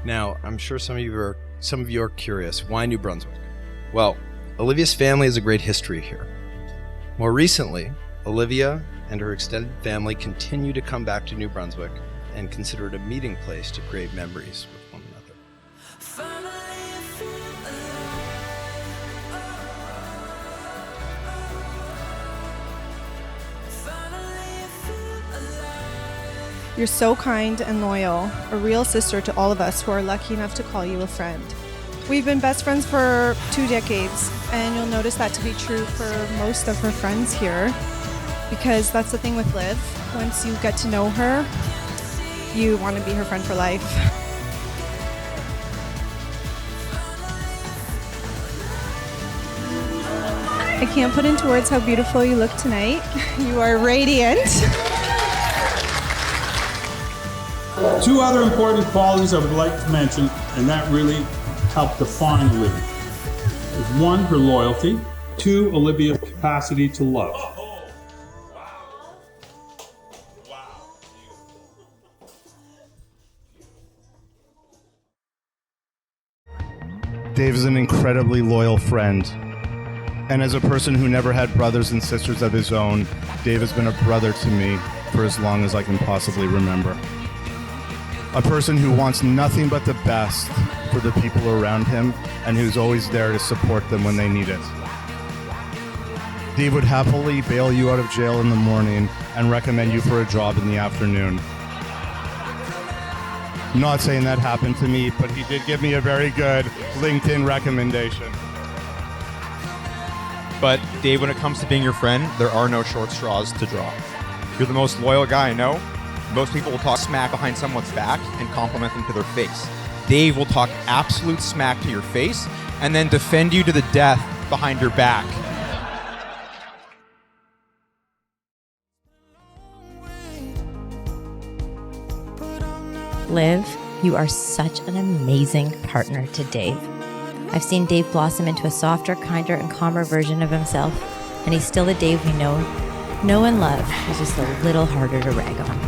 Now, I'm sure some of you are curious, why New Brunswick? Well, Olivia's family has a great history here. More recently, Olivia and her extended family continue to come back to New Brunswick and consider it a meeting place to create memories with one another. You're so kind and loyal, a real sister to all of us who are lucky enough to call you a friend. We've been best friends for 2 decades, and you'll notice that to be true for most of her friends here, because that's the thing with Liv. Once you get to know her, you want to be her friend for life. I can't put into words how beautiful you look tonight. You are radiant. 2 other important qualities I would like to mention, and that really helped define Olivia. Is 1, her loyalty. 2, Olivia's capacity to love. Dave is an incredibly loyal friend. And as a person who never had brothers and sisters of his own, Dave has been a brother to me for as long as I can possibly remember. A person who wants nothing but the best for the people around him and who's always there to support them when they need it. Dave would happily bail you out of jail in the morning and recommend you for a job in the afternoon. Not saying that happened to me, but he did give me a very good LinkedIn recommendation. But Dave, when it comes to being your friend, there are no short straws to draw. You're the most loyal guy I know. Most people will talk smack behind someone's back and compliment them to their face. Dave will talk absolute smack to your face and then defend you to the death behind your back. Liv, you are such an amazing partner to Dave. I've seen Dave blossom into a softer, kinder, and calmer version of himself, and he's still the Dave we know and love. He's just a little harder to rag on.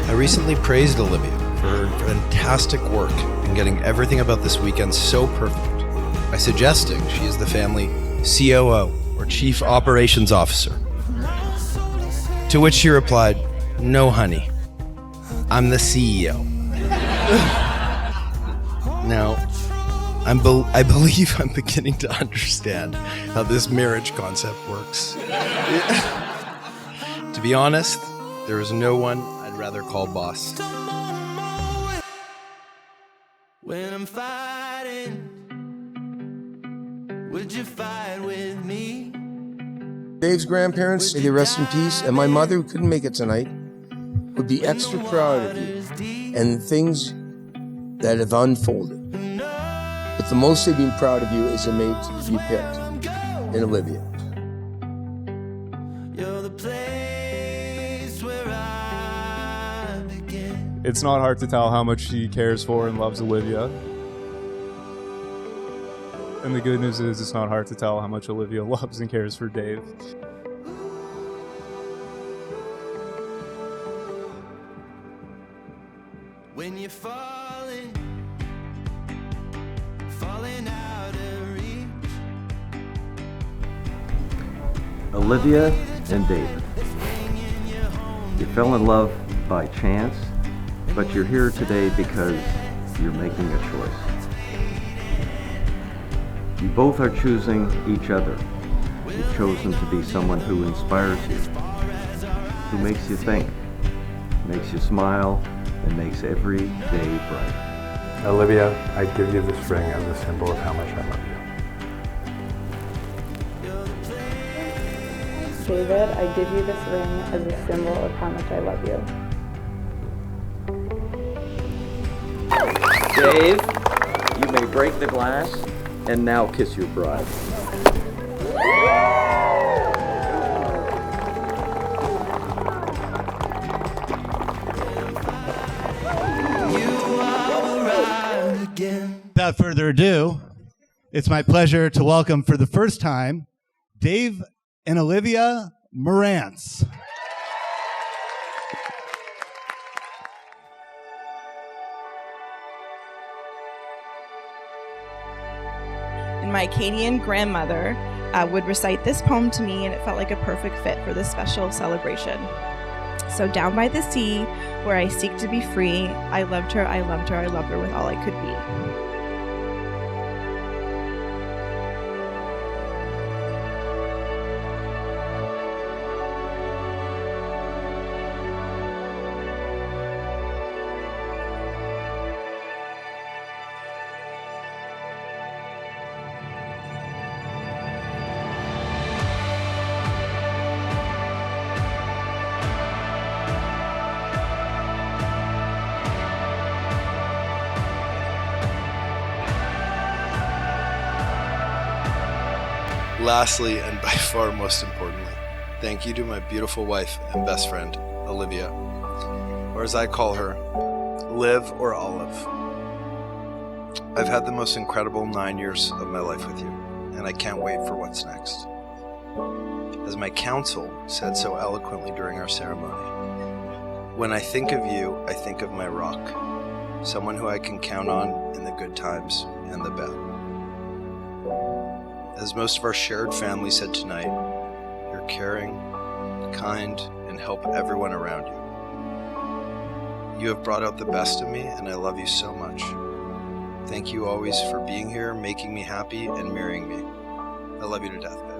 I recently praised Olivia for her fantastic work in getting everything about this weekend so perfect by suggesting she is the family COO, or Chief Operations Officer. To which she replied, "No, honey, I'm the CEO." Now, I believe I'm beginning to understand how this marriage concept works. To be honest, there is no one I'd rather call boss. When I'm fighting, would you fight with me? Dave's grandparents, may they rest in peace, and my mother, who couldn't make it tonight, would be extra proud of you and things that have unfolded. But the most they've been proud of you is the mate you picked in Olivia. It's not hard to tell how much she cares for and loves Olivia. And the good news is it's not hard to tell how much Olivia loves and cares for Dave. When you're falling out of reach. Olivia and David. You fell in love by chance, but you're here today because you're making a choice. You both are choosing each other. You've chosen to be someone who inspires you, who makes you think, makes you smile, and makes every day bright. Olivia, I give you this ring as a symbol of how much I love you. David, I give you this ring as a symbol of how much I love you. Dave, you may break the glass and now kiss your bride. Without further ado, it's my pleasure to welcome for the first time Dave and Olivia Morantz. and my Acadian grandmother would recite this poem to me, and it felt like a perfect fit for this special celebration. So down by the sea, where I seek to be free, I loved her, I loved her, I loved her with all I could be. Lastly, and by far most importantly, thank you to my beautiful wife and best friend, Olivia, or as I call her, Liv or Olive. I've had the most incredible 9 years of my life with you, and I can't wait for what's next. As my counsel said so eloquently during our ceremony, when I think of you, I think of my rock, someone who I can count on in the good times and the bad. As most of our shared family said tonight, you're caring, kind, and help everyone around you. You have brought out the best in me, and I love you so much. Thank you always for being here, making me happy, and marrying me. I love you to death, babe.